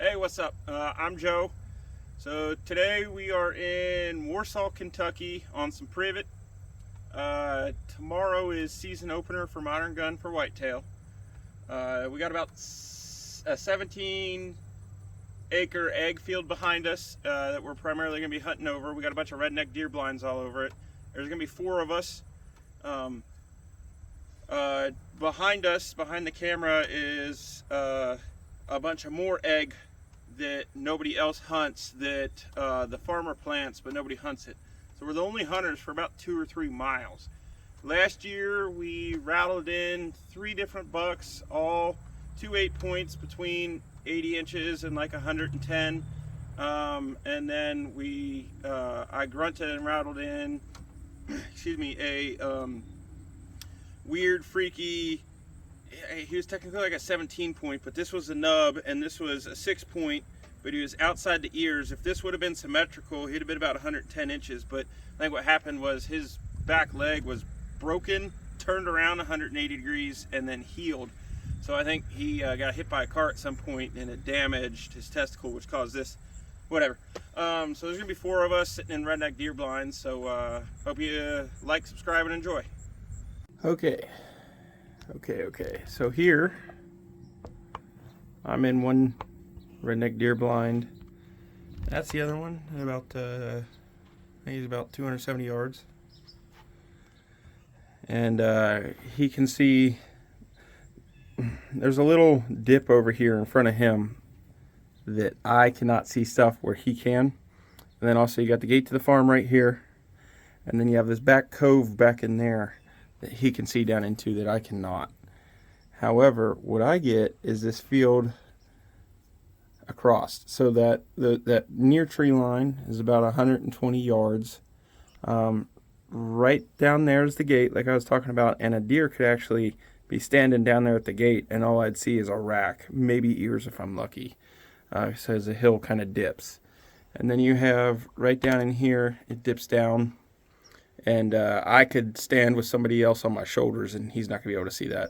Hey, what's up? I'm Joe. So today we are in Warsaw, Kentucky on some privet. Tomorrow is season opener for Modern Gun for whitetail. We got about a 17-acre egg field behind us that we're primarily going to be hunting over. We got a bunch of redneck deer blinds all over it. There's going to be 4 of us. Behind us, behind the camera, is a bunch of more egg that nobody else hunts, that the farmer plants but nobody hunts it. So we're the only hunters for about 2 or 3 miles. Last year we rattled in 3 different bucks, all 2 8-points between 80 inches and like 110. And then I grunted and rattled in excuse me, a weird freaky, he was technically like a 17-point, but this was a nub, and this was a 6-point, but he was outside the ears. If this would have been symmetrical, he'd have been about 110 inches, but I think what happened was his back leg was broken, turned around 180 degrees, and then healed. So I think he got hit by a car at some point, and it damaged his testicle, which caused this, whatever. So there's gonna be 4 of us sitting in redneck deer blinds, so hope you like, subscribe, and enjoy. Okay, so here I'm in one redneck deer blind. That's the other one, about I think he's about 270 yards, and he can see there's a little dip over here in front of him that I cannot see stuff where he can. And then also you got the gate to the farm right here, and then you have this back cove back in there that he can see down into that I cannot. However, what I get is this field across, so that that near tree line is about 120 yards. Right down there is the gate, like I was talking about, and a deer could actually be standing down there at the gate, and all I'd see is a rack, maybe ears if I'm lucky. So as the hill kind of dips, and then you have right down in here, it dips down, and I could stand with somebody else on my shoulders and he's not gonna be able to see that.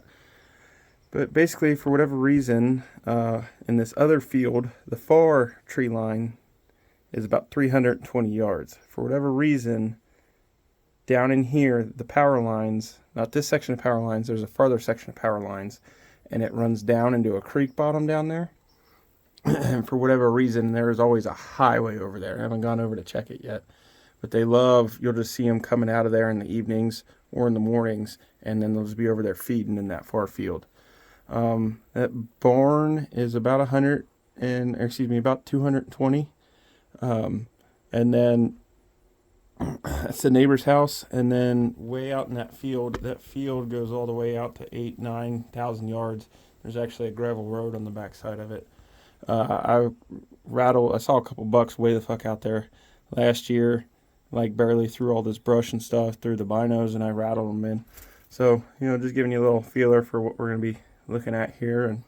But basically, for whatever reason, in this other field, the far tree line is about 320 yards. For whatever reason, down in here, the power lines, not this section of power lines, there's a farther section of power lines, and it runs down into a creek bottom down there. And for whatever reason, there is always a highway over there. I haven't gone over to check it yet. But they love, you'll just see them coming out of there in the evenings or in the mornings, and then they'll just be over there feeding in that far field. That barn is about about 220. And then that's the neighbor's house, and then way out in that field goes all the way out to 8,000-9,000 yards. There's actually a gravel road on the back side of it. I saw a couple bucks way the fuck out there last year, like barely through all this brush and stuff through the binos, and I rattled them in. So, just giving you a little feeler for what we're going to be looking at here, and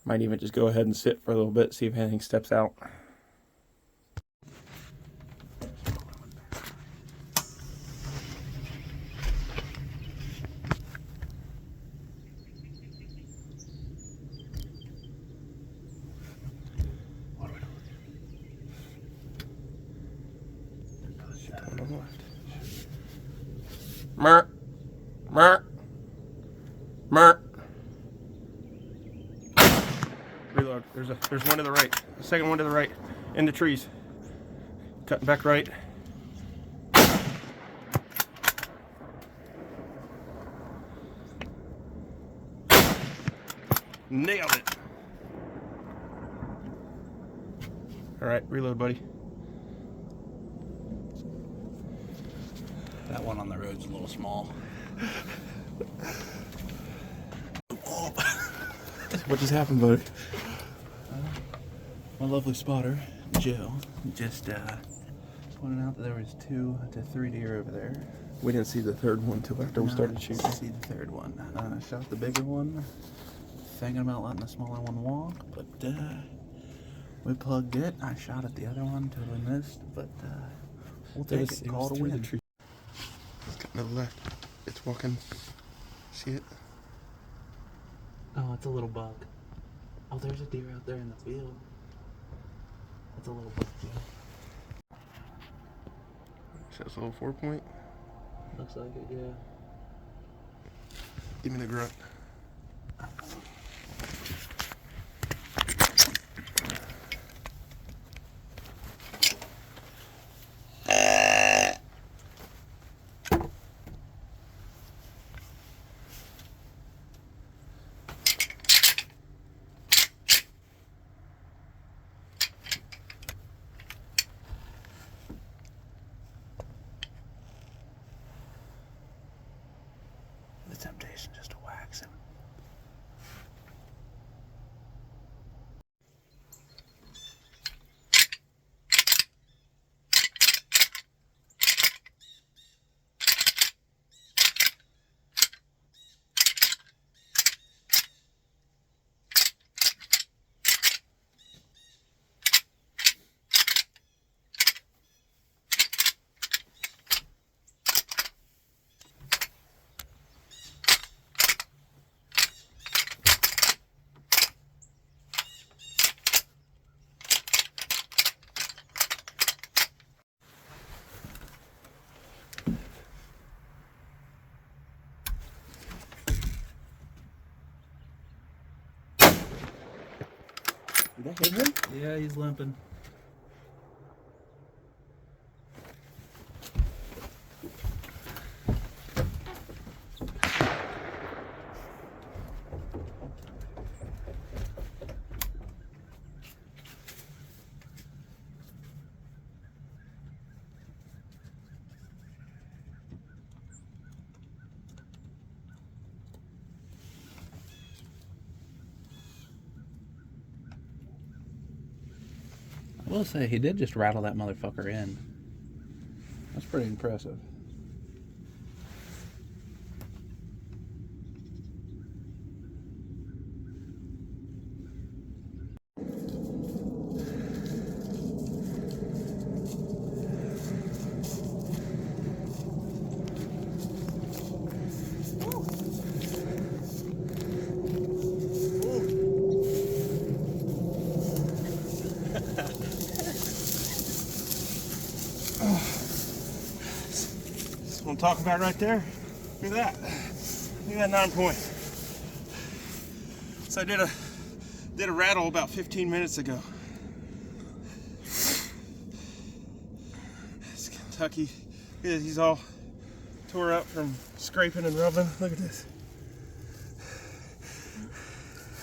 might even just go ahead and sit for a little bit, see if anything steps out. Mer, mer, mer. Reload. There's one to the right. The second one to the right, in the trees. Cutting back right. Nailed it. All right, reload, buddy. That one on the road's a little small. What just happened, buddy? My lovely spotter, Joe, just pointed out that there was 2 to 3 deer over there. We didn't see the third one until after we started shooting. I see the third one. I shot the bigger one, thinking about letting the smaller one walk, but we plugged it. I shot at the other one, totally missed, but we'll take it. Call to win. It's got to the left. It's walking. See it? Oh, it's a little buck. Oh, there's a deer out there in the field. a little buck too. So it's a little 4-point. Looks like it, yeah. Give me the grunt. The temptation just to wax him. Did that hit him? Yeah, he's limping. I will say, he did just rattle that motherfucker in. That's pretty impressive. That's what I'm talking about right there. Look at that. Look at that 9-point. So I did a rattle about 15 minutes ago. It's Kentucky. He's all tore up from scraping and rubbing. Look at this.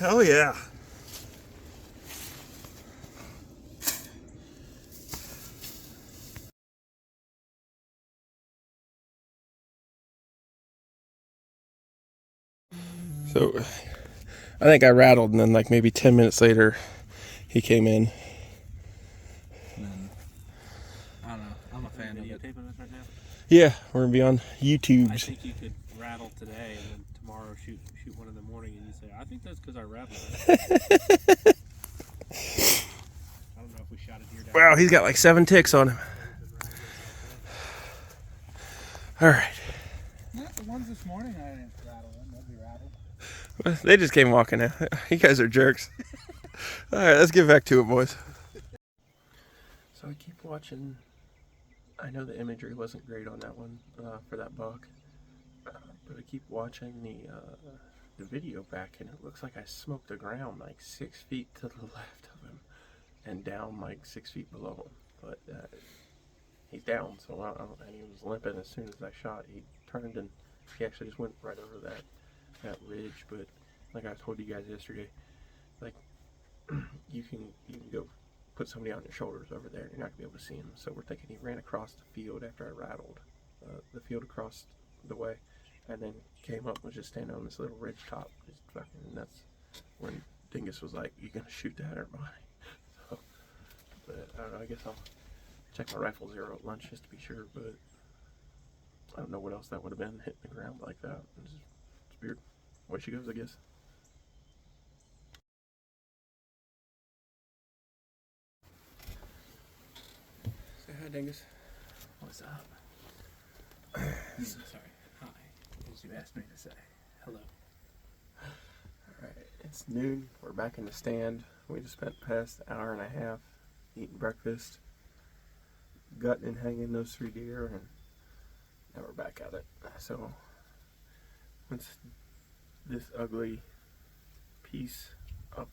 Oh yeah. So I think I rattled, and then like maybe 10 minutes later he came in. And I don't know. I'm a fan of it. Taping this right now? Yeah, we're gonna be on I YouTube. think you could rattle today and then tomorrow shoot one in the morning and you say, I think that's because I rattled it. I don't know if we shot a deer down. Wow, he's got like 7 ticks on him. All right. The ones this morning I didn't rattle them. They'll be rattled. They just came walking in. You guys are jerks. All right, let's get back to it, boys. So I keep watching. I know the imagery wasn't great on that one for that buck, but I keep watching the video back, and it looks like I smoked the ground like 6 feet to the left of him, and down like 6 feet below him. But he's down, so and he was limping as soon as I shot. He turned and he actually just went right over that ridge. But like I told you guys yesterday, like you can go put somebody on your shoulders over there and you're not gonna be able to see him. So we're thinking he ran across the field after I rattled the field across the way, and then came up and was just standing on this little ridge top, just fucking. And that's when Dingus was like, "You gonna shoot that or mine?" So, but I don't know. I guess I'll check my rifle zero at lunch just to be sure. But I don't know what else that would have been hitting the ground like that. It's weird. Way she goes, I guess. Say hi, Dingus. What's up? Sorry. Hi. As you asked me to say. Hello. Alright, it's noon. We're back in the stand. We just spent past an hour and a half eating breakfast, gutting and hanging those 3 deer, and now we're back at it. So once this ugly piece of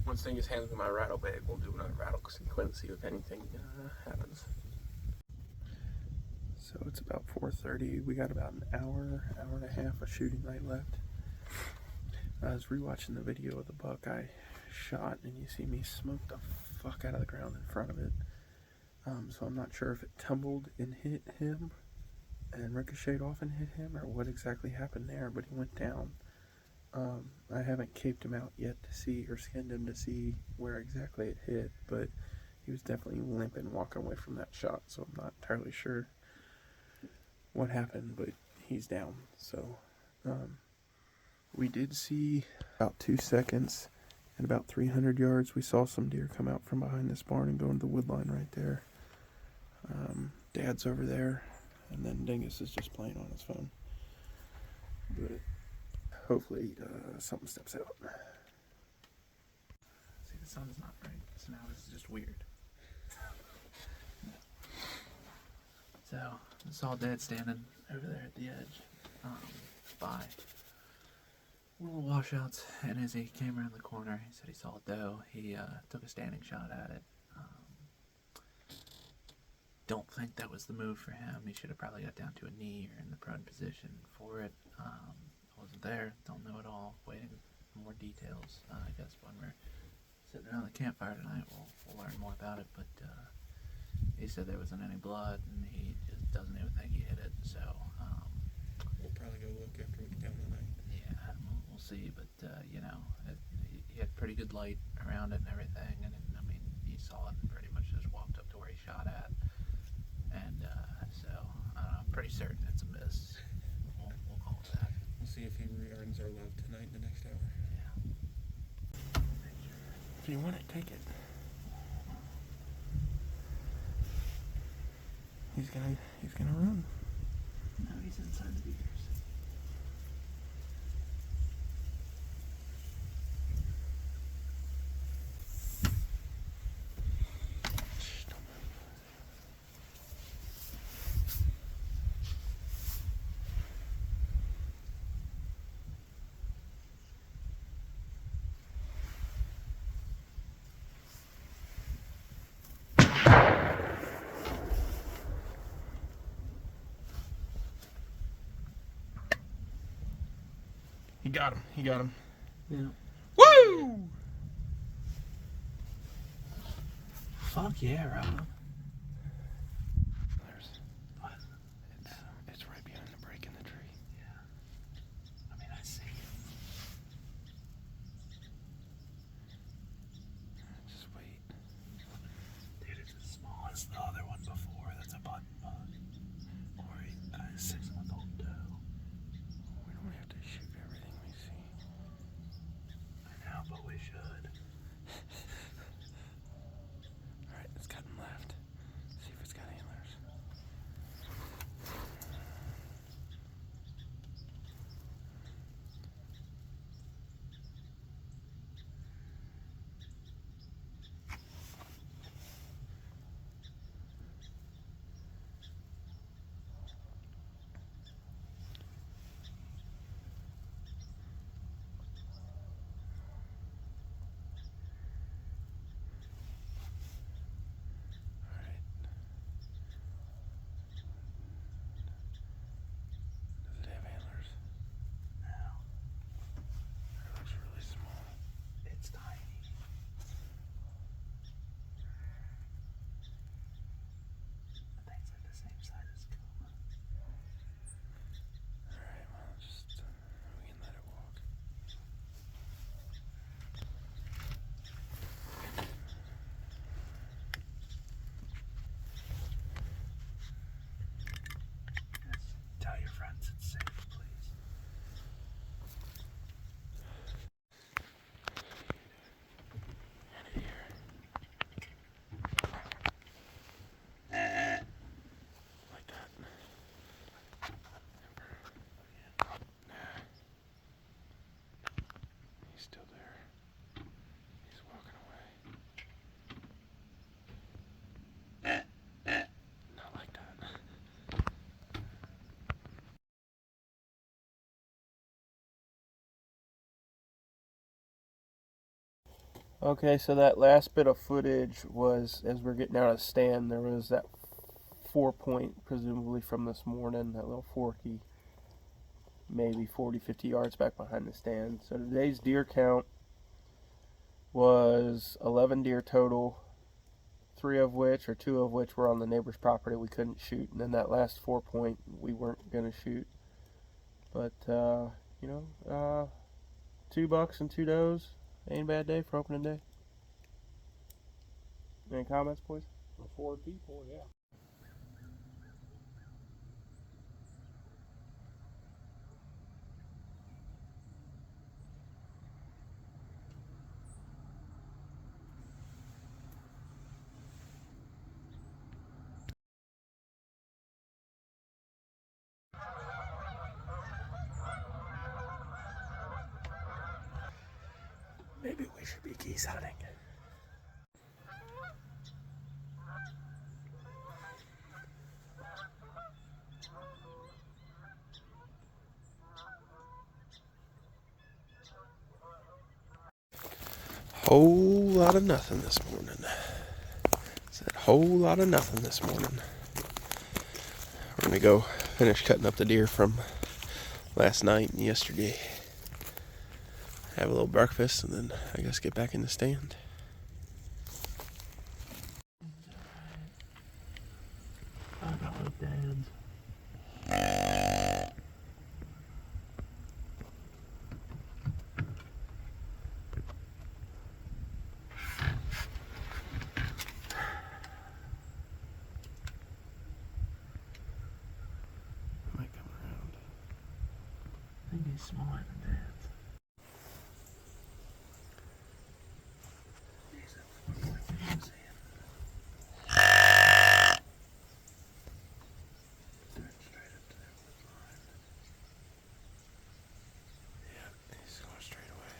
once Dingus hands me my rattle bag, we'll do another rattle sequence, see if anything happens. So it's about 4:30. We got about an hour and a half of shooting night left. I was rewatching the video of the buck I shot, and you see me smoke the fuck out of the ground in front of it. So I'm not sure if it tumbled and hit him and ricocheted off and hit him, or what exactly happened there, but he went down. I haven't caped him out yet to see, or skinned him to see where exactly it hit, but he was definitely limping walking away from that shot, so I'm not entirely sure what happened, but he's down. So we did see about 2 seconds and about 300 yards, we saw some deer come out from behind this barn and go into the wood line right there. Dad's over there, and then Dingus is just playing on his phone. But hopefully something steps out. See, the sun's not right, so now this is just weird. So, I saw Dad standing over there at the edge, by little washouts, and as he came around the corner, he said he saw a doe. He took a standing shot at it. Don't think that was the move for him. He should have probably got down to a knee or in the prone position for it. I wasn't there, don't know at all. Waiting for more details. I guess when we're sitting around the campfire tonight, we'll learn more about it. But he said there wasn't any blood, and he just doesn't even think he hit it. So We'll probably go look after we get down tonight. yeah, we'll see. But you know, he had pretty good light around it and everything, and I mean, he saw it and pretty much just walked up to where he shot at. And so I'm pretty certain it's a miss. We'll call it that. We'll see if he re-earns our love tonight in the next hour. Yeah. If you want it, take it. He's gonna run. No, he's inside the beaters. He got him. Yeah. Woo! Fuck yeah, Rob. It's right behind the break in the tree. Yeah. I mean, I see it. Just wait. Dude, it's as small as the other one before. That's a button bug. Or a 6-month-old doe. We don't have to shoot everything we see. I know, but we should. Alright, it's cutting left. Okay, so that last bit of footage was as we're getting out of the stand. There was that 4-point, presumably from this morning, that little forky, maybe 40, 50 yards back behind the stand. So today's deer count was 11 deer total, 2 of which were on the neighbor's property we couldn't shoot, and then that last 4-point we weren't going to shoot. But, 2 bucks and 2 does. Ain't a bad day for opening day. Any comments, boys? For 4 people, yeah. Maybe we should be geese hunting. Whole lot of nothing this morning. Said whole lot of nothing this morning. We're gonna go finish cutting up the deer from last night and yesterday. Have a little breakfast and then I guess get back in the stand. I got my dad's. Might come around. I think he's smaller than dad's. He's going straight away.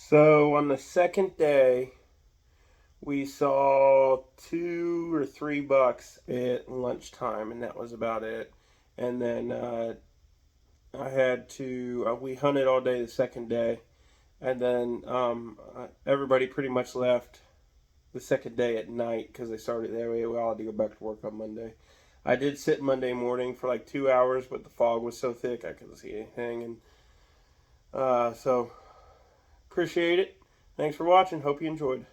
So on the second day, we saw 2 or 3 bucks at lunchtime, and that was about it. And then we hunted all day the second day, and then everybody pretty much left the second day at night because they started that way. We all had to go back to work on Monday. I did sit Monday morning for like 2 hours, but the fog was so thick I couldn't see anything. And so appreciate it. Thanks for watching. Hope you enjoyed.